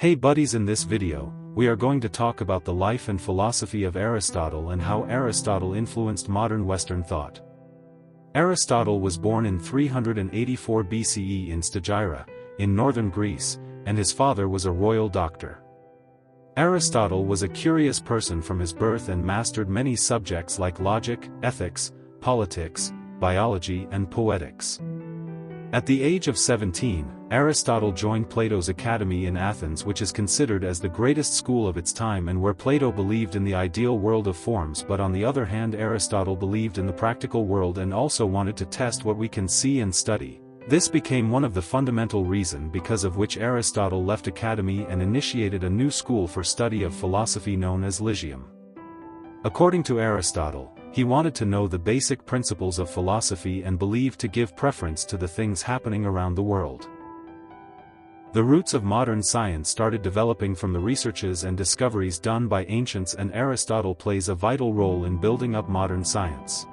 Hey buddies, in this video, we are going to talk about the life and philosophy of Aristotle and how Aristotle influenced modern Western thought. Aristotle was born in 384 BCE in Stagira, in northern Greece, and his father was a royal doctor. Aristotle was a curious person from his birth and mastered many subjects like logic, ethics, politics, biology and poetics. At the age of 17, Aristotle joined Plato's academy in Athens, which is considered as the greatest school of its time and where Plato believed in the ideal world of forms, but on the other hand Aristotle believed in the practical world and also wanted to test what we can see and study. This became one of the fundamental reasons because of which Aristotle left academy and initiated a new school for study of philosophy known as Lyceum. According to Aristotle, he wanted to know the basic principles of philosophy and believed to give preference to the things happening around the world. The roots of modern science started developing from the researches and discoveries done by ancients, and Aristotle plays a vital role in building up modern science.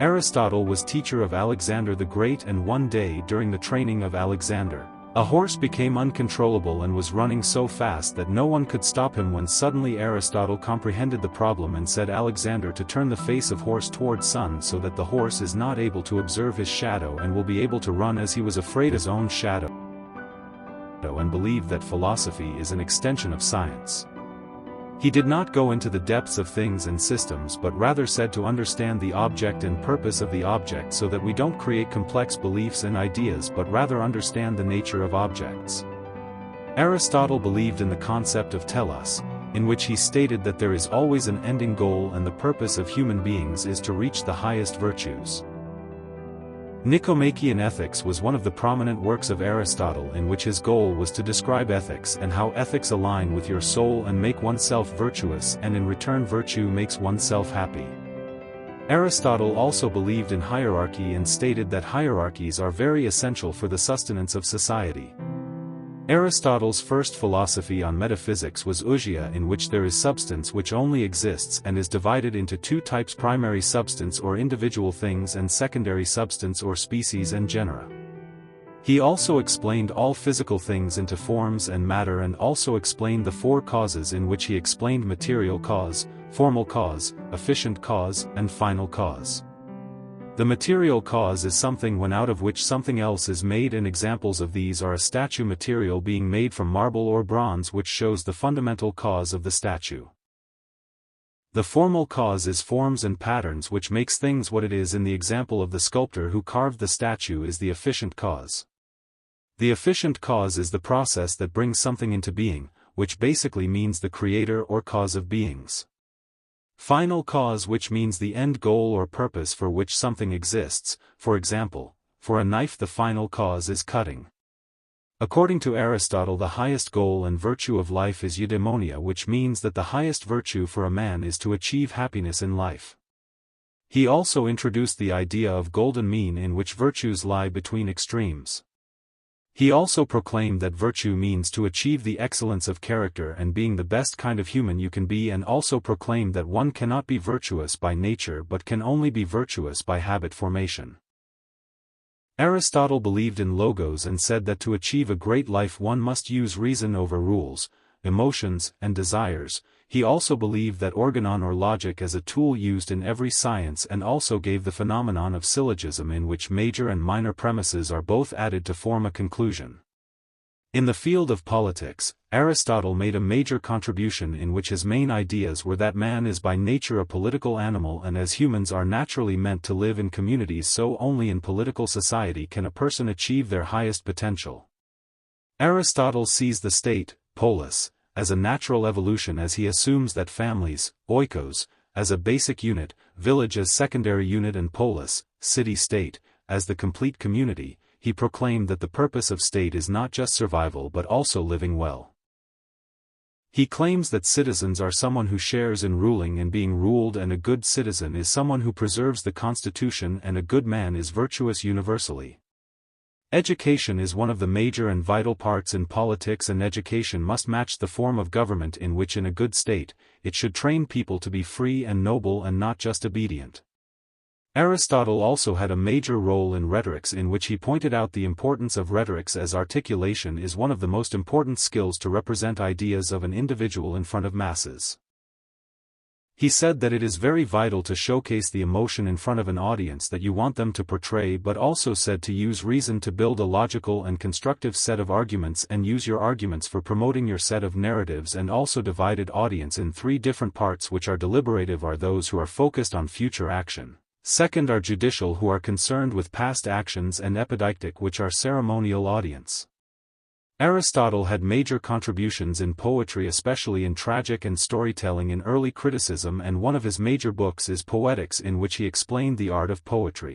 Aristotle was teacher of Alexander the Great, and one day during the training of Alexander, a horse became uncontrollable and was running so fast that no one could stop him when suddenly Aristotle comprehended the problem and said Alexander to turn the face of horse towards sun so that the horse is not able to observe his shadow and will be able to run, as he was afraid of his own shadow and believed that philosophy is an extension of science. He did not go into the depths of things and systems, but rather said to understand the object and purpose of the object so that we don't create complex beliefs and ideas but rather understand the nature of objects. Aristotle believed in the concept of telos, in which he stated that there is always an ending goal and the purpose of human beings is to reach the highest virtues. Nicomachean Ethics was one of the prominent works of Aristotle, in which his goal was to describe ethics and how ethics align with your soul and make oneself virtuous, and in return virtue makes oneself happy. Aristotle also believed in hierarchy and stated that hierarchies are very essential for the sustenance of society. Aristotle's first philosophy on metaphysics was ousia, in which there is substance which only exists and is divided into two types: primary substance or individual things and secondary substance or species and genera. He also explained all physical things into forms and matter, and also explained the four causes, in which he explained material cause, formal cause, efficient cause, and final cause. The material cause is something when out of which something else is made, and examples of these are a statue material being made from marble or bronze, which shows the fundamental cause of the statue. The formal cause is forms and patterns which makes things what it is, in the example of the sculptor who carved the statue is the efficient cause. The efficient cause is the process that brings something into being, which basically means the creator or cause of beings. Final cause, which means the end goal or purpose for which something exists. For example, for a knife the final cause is cutting. According to Aristotle, the highest goal and virtue of life is eudaimonia, which means that the highest virtue for a man is to achieve happiness in life. He also introduced the idea of golden mean, in which virtues lie between extremes. He also proclaimed that virtue means to achieve the excellence of character and being the best kind of human you can be, and also proclaimed that one cannot be virtuous by nature but can only be virtuous by habit formation. Aristotle believed in logos and said that to achieve a great life one must use reason over rules, emotions, and desires. He also believed that organon or logic as a tool used in every science, and also gave the phenomenon of syllogism, in which major and minor premises are both added to form a conclusion. In the field of politics, Aristotle made a major contribution, in which his main ideas were that man is by nature a political animal, and as humans are naturally meant to live in communities, so only in political society can a person achieve their highest potential. Aristotle sees the state, polis, as a natural evolution, as he assumes that families, oikos, as a basic unit, village as secondary unit, and polis, city-state, as the complete community. He proclaimed that the purpose of state is not just survival but also living well. He claims that citizens are someone who shares in ruling and being ruled, and a good citizen is someone who preserves the constitution, and a good man is virtuous universally. Education is one of the major and vital parts in politics, and education must match the form of government in which, in a good state, it should train people to be free and noble and not just obedient. Aristotle also had a major role in rhetorics, in which he pointed out the importance of rhetorics, as articulation is one of the most important skills to represent ideas of an individual in front of masses. He said that it is very vital to showcase the emotion in front of an audience that you want them to portray, but also said to use reason to build a logical and constructive set of arguments, and use your arguments for promoting your set of narratives, and also divided audience in three different parts, which are: deliberative are those who are focused on future action. Second are judicial, who are concerned with past actions, and epideictic, which are ceremonial audience. Aristotle had major contributions in poetry, especially in tragic and storytelling in early criticism, and one of his major books is Poetics, in which he explained the art of poetry.